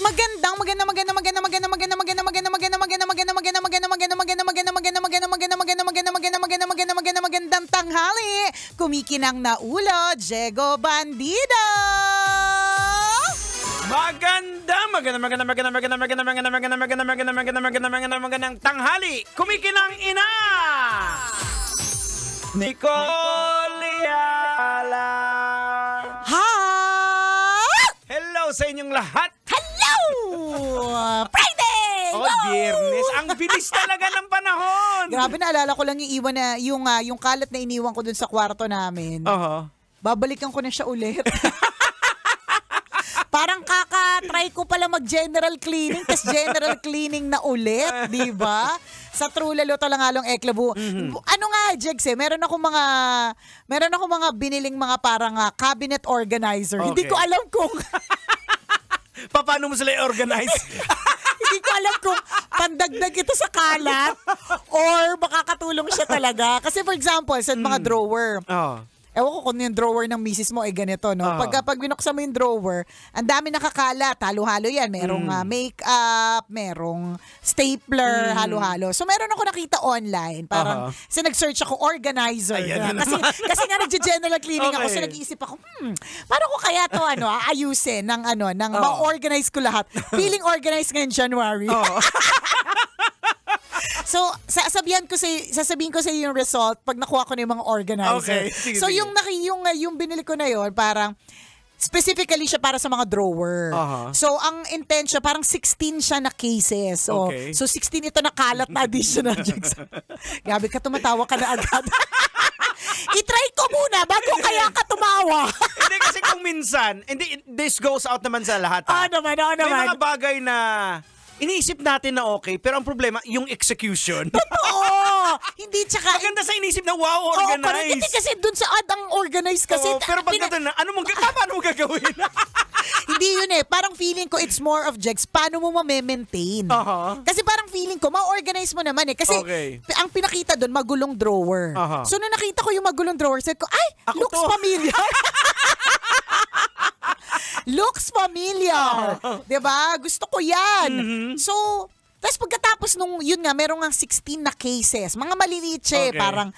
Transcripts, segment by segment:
Magandang tanghali. Kumikinang na ulo, Diego Bandido. Magandang tanghali. Kumikinang ina. Nicole Yala. Ha! Hello sa inyong lahat. Hello! Friday! Oh, Biyernes. Ang bilis talaga ng panahon. Grabe, naalala ko lang iiwan na yung kalat na iniwan ko dun sa kwarto namin. Babalikan ko na siya ulit. Parang kaka-try ko pala mag-general cleaning, tas general cleaning na ulit, di ba? Sa True Lalo Talangalong Eklabu. Ano nga, Jegs, meron ako mga biniling mga parang cabinet organizer. Okay. Hindi ko alam kung Paano mo sila i-organize? hindi ko alam kung pandagdag ito sa kalat or makakatulong siya talaga. Kasi for example, sa mga drawer, ewan ko kung yung drawer ng misis mo ay ganito, no? Pag binuksan mo yung drawer, ang dami nakakalat, halo-halo yan. Merong makeup, merong stapler, halo-halo. So meron ako nakita online, parang nag-search ako, organizer. Kasi nga nagje-general cleaning ako, so nag-iisip ako, paano ko kaya to ayusin ng ma-organize ko lahat. Feeling organized ngayon January. So, sasabihin ko sa yung result pag nakuha ko na yung mga organizer. Okay, sige, so, sige. yung binili ko na yon parang specifically siya para sa mga drawer. So, ang intention, parang 16 siya na cases. So, Okay. so 16 ito na kalat na additional. Gabi ka, tumatawa ka na agad. I-try ko muna bago kaya ka tumawa. Hindi kasi kung minsan, this goes out naman sa lahat. naman. May mga bagay na iniisip natin na okay, pero ang problema, yung execution. Oo! Hindi, tsaka Maganda sa inisip na wow, Oo, organized. hindi kasi dun sa ad ang organized kasi. Pero pagdating na, paano mo gagawin? Hindi yun Parang feeling ko it's more of Jegs. Paano mo ma-maintain? Kasi parang feeling ko, ma-organize mo naman Kasi ang pinakita dun, magulong drawer. So nung nakita ko yung magulong drawer, sabi ko, ay, looks familiar. Looks familiar. Diba? Gusto ko yan. So, tapos pagkatapos nung, yun nga, merong nga 16 na cases. Mga maliliit siya parang,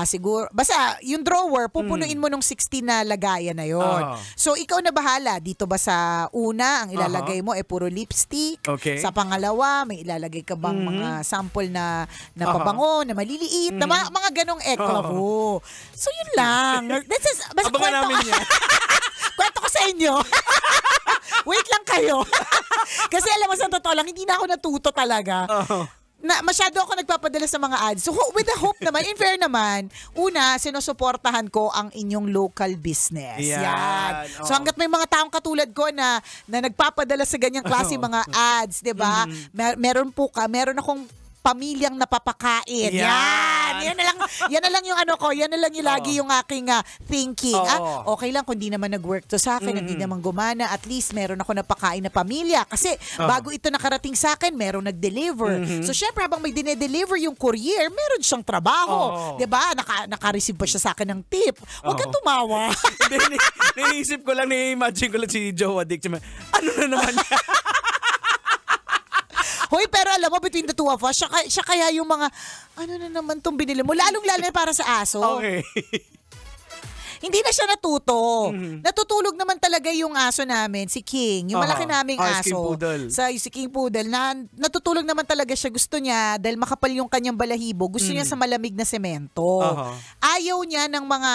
siguro, basta yung drawer, pupunuin mo nung 16 na lagayan na yun. So, ikaw na bahala. Dito ba sa una, ang ilalagay mo puro lipstick. Okay. Sa pangalawa, may ilalagay ka bang mga sample na pabango, na maliliit, na mga ganong eklavo. So, yun lang. Basta Abangan namin yan. Kwento ko sa inyo. Wait lang kayo. Kasi alam mo, sa totoo lang, hindi na ako natuto talaga. Masyado ako nagpapadala sa mga ads. So with the hope naman, in fair naman, una, sinusuportahan ko ang inyong local business. Yan. So hanggat may mga taong katulad ko na nagpapadala sa ganyang klase mga ads, 'di ba? Meron akong pamilyang napapakain. Yan na lang yung yan na lang yung lagi yung aking thinking. Okay lang kung di naman nag-work to sa akin, hindi naman gumana, at least meron ako napakain na pamilya. Kasi bago ito nakarating sa akin, meron nag-deliver. So syempre habang may dinedeliver yung courier, meron siyang trabaho. 'Di ba? Naka-receive pa siya sa akin ng tip. Huwag kang tumawa. Naisip ko lang, na-imagine ko lang si Joe Addict. Ano na naman yan? Hoy, pero alam mo, between the two of us, siya kaya yung mga, ano na naman tong binili mo? Lalong-lalo na para sa aso. Okay. Hindi na siya natuto. Natutulog naman talaga yung aso namin, si King. Yung malaki naming aso. Si King Poodle. Si King Poodle. Natutulog naman talaga siya. Gusto niya, dahil makapal yung kanyang balahibo, gusto niya sa malamig na semento. Ayaw niya ng mga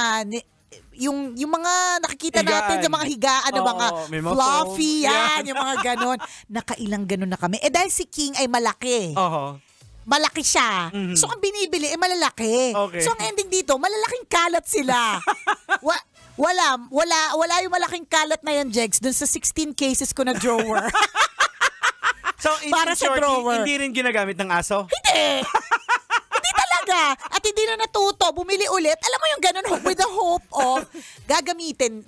yung mga nakikita natin sa mga higaan, mga fluffy yan, yung mga ganon. Nakailang ganon na kami. Dahil si King ay malaki. Malaki siya. So ang binibili malalaki. So ang ending dito, malalaking kalat sila. Wala yung malaking kalat na yan, Jegs, dun sa 16 cases ko na drawer. So para sa drawer. Hindi rin ginagamit ng aso? Hindi talaga. At hindi na natuto, bumili ulit. Alam mo yung ganun, with the hope of gagamitin.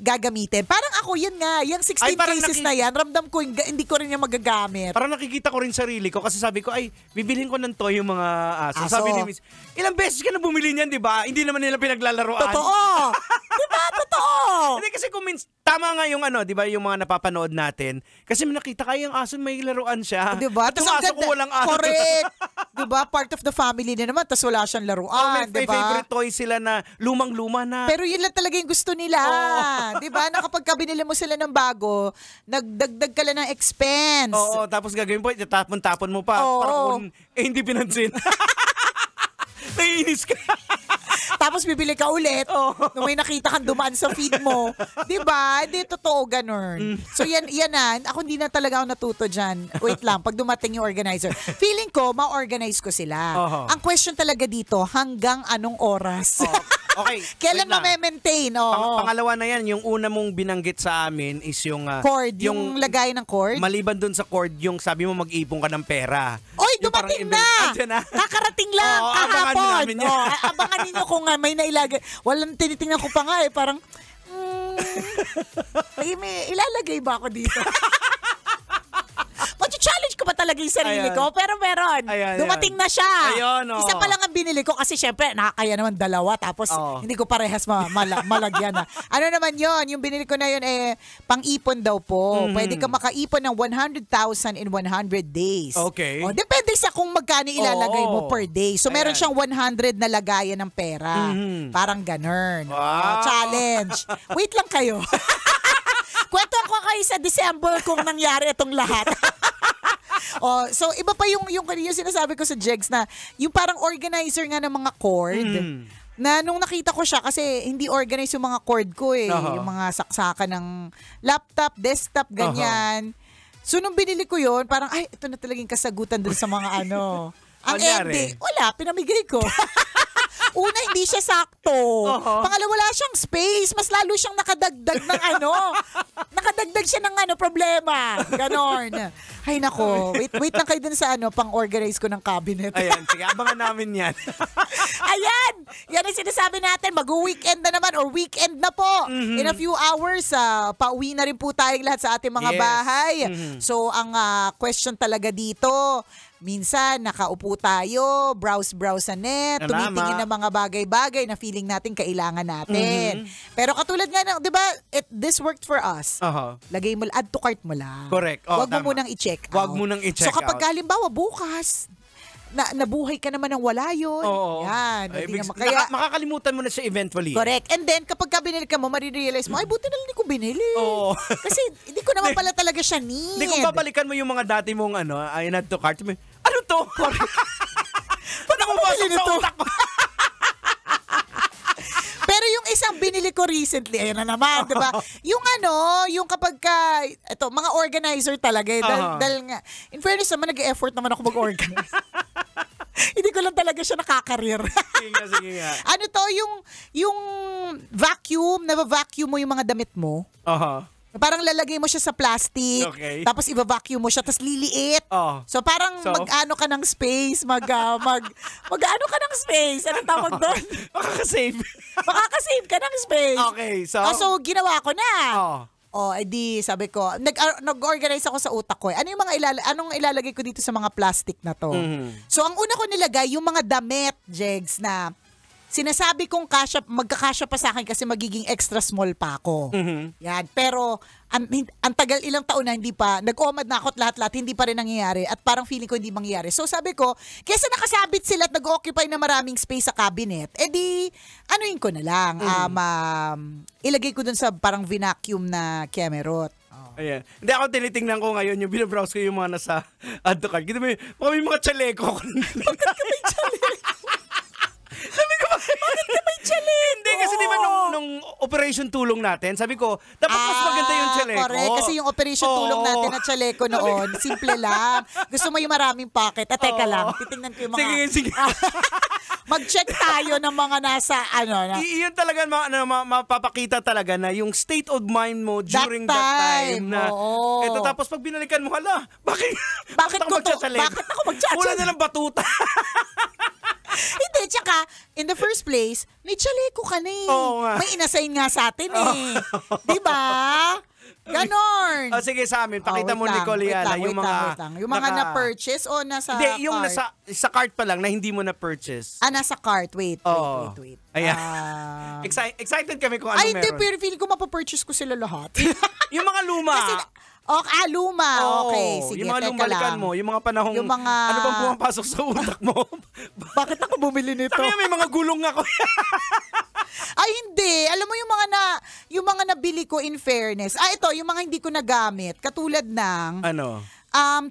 Parang ako, yun nga, yung 16 cases na yan, ramdam ko, hindi ko rin yung magagamit. Parang nakikita ko rin sarili ko kasi sabi ko, bibilhin ko ng toy yung mga aso. Sabi ni Miss, ilang beses ka na bumili niyan, di ba? Hindi naman nila pinaglalaroan. Totoo. Diba? Totoo. Hindi kasi tama nga yung ano, 'di ba, yung mga napapanood natin. Kasi may nakita kayo yung aso may laruan siya. 'Di ba? At yung aso ko walang aso. Correct. 'Di ba? Part of the family na naman, tas wala siyang laruan, 'di May ba? favorite toy sila na lumang-luma na. Pero yun lang talaga yung gusto nila. 'Di ba? Na kapag binili mo sila ng bago, nagdagdag ka lang ng expense. Oo, tapos gagawin po, tapon mo pa. Oo. Para kung hindi pinansin. Naiinis ka. Tapos bibili ka ulit nung may nakita kang dumaan sa feed mo. 'Di ba? Hindi totoo ganun. So yan na. Ako hindi na talaga ako natuto dyan. Wait lang, pag dumating yung organizer. Feeling ko, ma-organize ko sila. Ang question talaga dito, hanggang anong oras? Okay. Kailan ma-maintain? Pangalawa na yan, yung una mong binanggit sa amin is yung cord, yung lagay ng cord? Maliban dun sa cord, yung sabi mo mag-ipon ka ng pera. Oy, dumating na! Kakarating lang kahapon. Abangan ninyo kung may nailagay. Walang tinitingnan ko pa nga parang, may ilalagay ba ako dito? Challenge ko pa talaga yung sarili ko, pero meron. Dumating na siya. Isa pa lang ang binili ko kasi syempre nakakaya naman dalawa tapos hindi ko parehas malagyan na. Ano naman yon? Yung binili ko na yun pang-ipon daw po. Pwede ka makaipon ng 100,000 in 100 days. Okay. Depende sa kung magkano ilalagay mo per day. So meron siyang 100 na lagayan ng pera. Parang ganun. Wow. Challenge. Wait lang kayo. Kwento ko kayo sa December kung nangyari itong lahat. So iba pa yung sinasabi ko sa Jegs na yung parang organizer nga ng mga cord. Na nung nakita ko siya kasi hindi organize yung mga cord ko yung mga saksakan ng laptop, desktop, ganyan. So nung binili ko yon, parang ito na talagang kasagutan dun sa mga ano. Ang ending, wala, pinamigay ko. Una, hindi siya sakto. Pangalawa, wala siyang space. Mas lalo siyang nakadagdag ng nakadagdag siya ng problema. Ganon. Ay nako, wait lang kayo dun sa pang-organize ko ng cabinet. Ayan, sige, abangan namin yan. Ayan! Yan ang sinasabi natin. Mag-weekend na naman or weekend na po. In a few hours, pauwi na rin po tayong lahat sa ating mga bahay. So, ang question talaga dito, minsan, nakaupo tayo, browse sa net, tumitingin ng mga bagay-bagay na feeling natin kailangan natin. Pero katulad nga ng, di ba, this worked for us. Lagay mo, add to cart mo lang. Correct. Huwag mo munang i-check out. Huwag mo nang i-check out. So kapag halimbawa bukas, nabuhay ka naman ng wala yun. Yan. Makakalimutan mo na siya eventually. Correct. And then, kapag binili ka mo, marirealize mo, buti na lang hindi ko binili. Kasi hindi ko naman pala talaga siya need. Hindi, kung babalikan mo yung mga dati mong add to cart, ano to? Ba't ako pasok sa utak ko? Pero yung isang binili ko recently, ayun na naman, di ba? Yung yung kapag mga organizer talaga. Dahil nga, in fairness naman, nag-effort naman ako mag-organize. Hindi ko lang talaga siya nakakarir. Sige nga. Ano to, yung vacuum, na-vacuum mo yung mga damit mo. Parang lalagay mo siya sa plastic, tapos i-vacuum mo siya, tapos liliit. So parang mag-ano ka ng space, mag-ano ka ng space. Anong tawag doon? Makakasave ka ng space. Okay, so? So ginawa ko na. Edi sabi ko, nag-organize ako sa utak ko. Ano yung anong ilalagay ko dito sa mga plastic na to? So ang una ko nilagay, yung mga damit, Jegs, na sinasabi kong magkakasya pa sa akin kasi magiging extra small pa ako. Yan. Pero, ang tagal ilang taon na hindi pa, nag-omad na ako at lahat-lahat, hindi pa rin nangyayari at parang feeling ko hindi mangyayari. So sabi ko, kesa nakasabit sila at nag-occupy na maraming space sa cabinet, edi, anuin ko na lang, ilagay ko dun sa parang vacuum na Kemerot. Ayan. Hindi, ako tinitingnan ko ngayon, yung binabrowse ko yung mga nasa add to cart. Kita mo may mga chaleko. Bakit ka may chaleko? Sabi ko, bakit ka may chaleko? Hindi, kasi di ba nung operation tulong natin, sabi ko, dapat mas maganda yung chaleko. Correct, kasi yung operation tulong natin at chaleko noon, simple lang. Gusto mo yung maraming pocket. Teka lang, titingnan ko yung mga... Sige. Mag-check tayo ng mga nasa, Iyon talaga, mapapakita talaga na yung state of mind mo during that time. Na, ito, tapos pag binalikan mo, bakit ako magchaleko? Wala na lang batuta. Hindi, tsaka, in the first place, may chaleko ka na eh. Oo nga. May inassign nga sa atin eh. Diba? Ganon. O sige sa amin, pakita mo Nicole Yala yung mga na-purchase o nasa hindi, yung cart? sa cart pa lang na hindi mo na-purchase. Nasa cart. Wait. Ayan. Excited kami kung ano meron. Hindi, pero feeling ko mapapurchase ko sila lahat. Yung mga luma. Kasi, luma. Okay, sige. Yung mga lumalikan mo, yung mga panahong, ano bang pumapasok sa utak mo? Bakit ako bumili nito? Sabi may mga gulong ako. Ay, hindi. Alam mo yung mga nabili ko in fairness. Ito, yung mga hindi ko nagamit. Katulad ng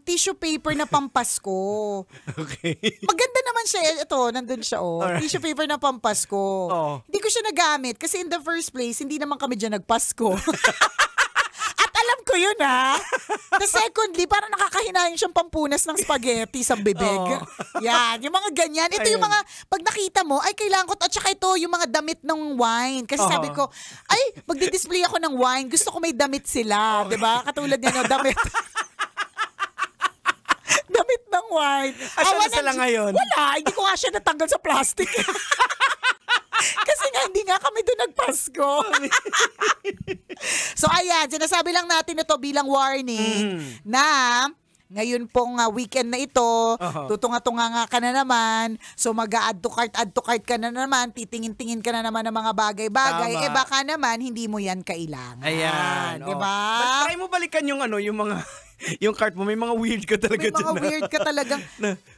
tissue paper na pampasko. Okay. Maganda naman siya. Ito, nandun siya, Alright. Tissue paper na pampasko. Hindi ko siya nagamit kasi in the first place, hindi naman kami dyan nagpasko. Alam ko yun, The secondly, parang nakakahinayang siyang pampunas ng spaghetti sa bibig. Yan, yung mga ganyan. Ito yung mga, pag nakita mo, ay kailangan ko, at saka ito, yung mga damit ng wine. Kasi sabi ko, ay, magdi-display ako ng wine. Gusto ko may damit sila. Diba? Katulad niya, damit. Damit ng wine. Asa na sila ngayon? Wala, hindi ko nga siya natanggal sa plastic. Kasi nga, hindi nga kami doon nagpasko. So, ayan, sinasabi lang natin ito bilang warning na ngayon pong weekend na ito, tutunga-tunga ka na naman, so mag-add to cart ka na naman, titingin-tingin ka na naman ng mga bagay-bagay, baka naman hindi mo yan kailangan. Ayan. Diba? But try mo balikan yung yung cart mo, may mga weird ka talaga dyan. May mga weird ka talagang.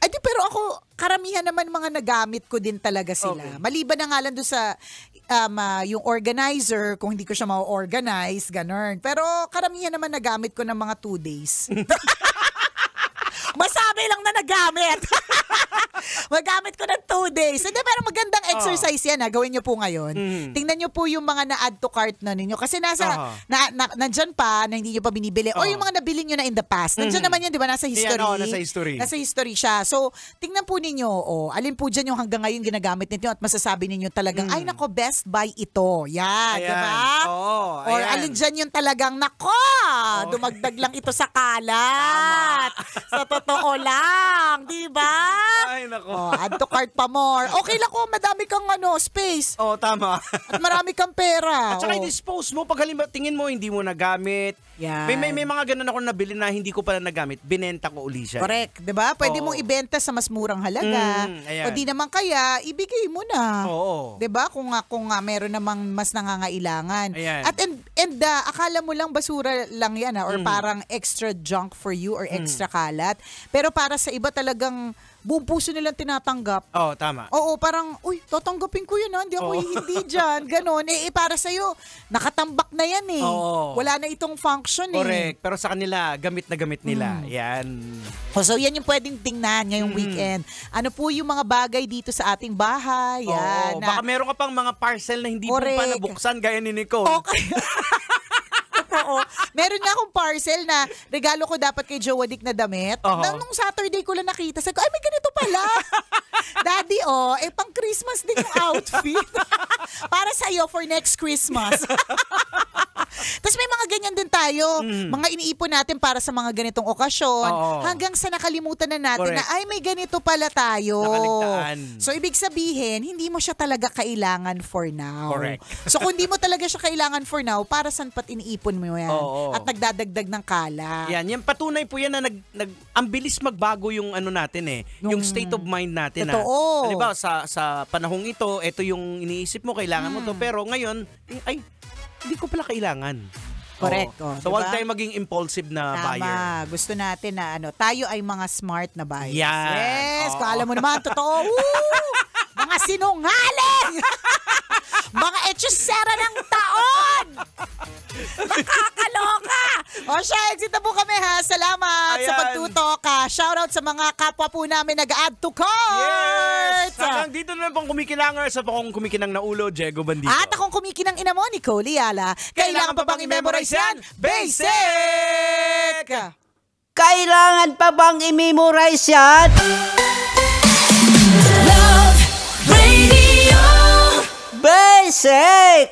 Ay, pero ako, karamihan naman mga nagamit ko din talaga sila. Okay. Maliban na nga lang doon sa yung organizer, kung hindi ko siya ma-organize, ganun. Pero karamihan naman nagamit ko ng mga 2 days. Masabi lang na nagamit. Magamit ko ng 2 days. Hindi, pero magandang exercise yan. Gawin nyo po ngayon. Tingnan nyo po yung mga na-add to cart na ninyo. Kasi nandyan pa, na hindi nyo pa binibili. O yung mga nabili nyo na in the past. Nandyan naman yan, di ba? Nasa history. Nasa history. Nasa history siya. So, tingnan po ninyo, alin po dyan yung hanggang ngayon ginagamit ninyo at masasabi ninyo talagang, ay nako, best buy ito. Yan, di ba? Or alin dyan yung talagang, nako, dumagdag lang ito sa kalat. Sa totoo lang, di ba? Ay, nako. Add to cart pa more. Okay lang ko, madami kang space. Tama. At marami kang pera. At saka i-dispose mo, pag tingin mo, hindi mo nagamit. Yan. May mga ganun ako nabili na hindi ko pala nagamit, binenta ko uli siya. Correct, di ba? Pwede mong ibenta sa mas murang halaga. O di naman kaya, ibigay mo na. Di ba? Kung meron namang mas nangangailangan. Ayan. At akala mo lang basura lang yan or parang extra junk for you or extra kalat. Pero para sa iba talagang buong puso nilang tinatanggap. Tama. Oo, parang, tatanggapin ko yun, hindi ako hindi dyan. Ganon. Para sa'yo, nakatambak na yan Wala na itong function Correct. Pero sa kanila, gamit na gamit nila. Yan. So, yan yung pwedeng tingnan ngayong weekend. Ano po yung mga bagay dito sa ating bahay? Yan. Baka meron ka pang mga parcel na hindi mo pa nabuksan gaya ni Nicole. Okay. Meron nga akong parcel na regalo ko dapat kay Joe Dick na damit. Nung Saturday ko lang nakita. Sabi ko, ay may ganito pala. Daddy, pang Christmas din yung outfit. Para sa'yo for next Christmas. Tapos may mga ganyan din tayo. Mga iniipon natin para sa mga ganitong okasyon. Hanggang sa nakalimutan na natin na, ay may ganito pala tayo. Nakaligtaan. So, ibig sabihin, hindi mo siya talaga kailangan for now. Correct. So, kung hindi mo talaga siya kailangan for now, para saan pat iniipon mo yan? At nagdadagdag ng kala. Yan patunay po yan na ang bilis magbago yung natin yung state of mind natin. Totoo. Halimbawa, sa panahong ito yung iniisip mo, kailangan mo to. Pero ngayon, ay, hindi ko pala kailangan. Correct. So, huwag tayo maging impulsive na buyer. Gusto natin na tayo ay mga smart na buyers. Yan. Yes. Kung alam mo naman, totoo. Mga sinungaling! Mga etchusera ng taon! Nakakaloka! Siya, exit na po kami Salamat sa pagtutok. Shoutout sa mga kapwa po namin nag-add to cart! Yes! Hanggang dito na lang pong kumikilangar sa pakong kumikinang na ulo, Diego Bandito. At akong kumikinang ina mo, Nicole Yala. Kailangan pa bang i-memorize yan? Basic! Kailangan pa bang i-memorize yan? Love Radio! Basic!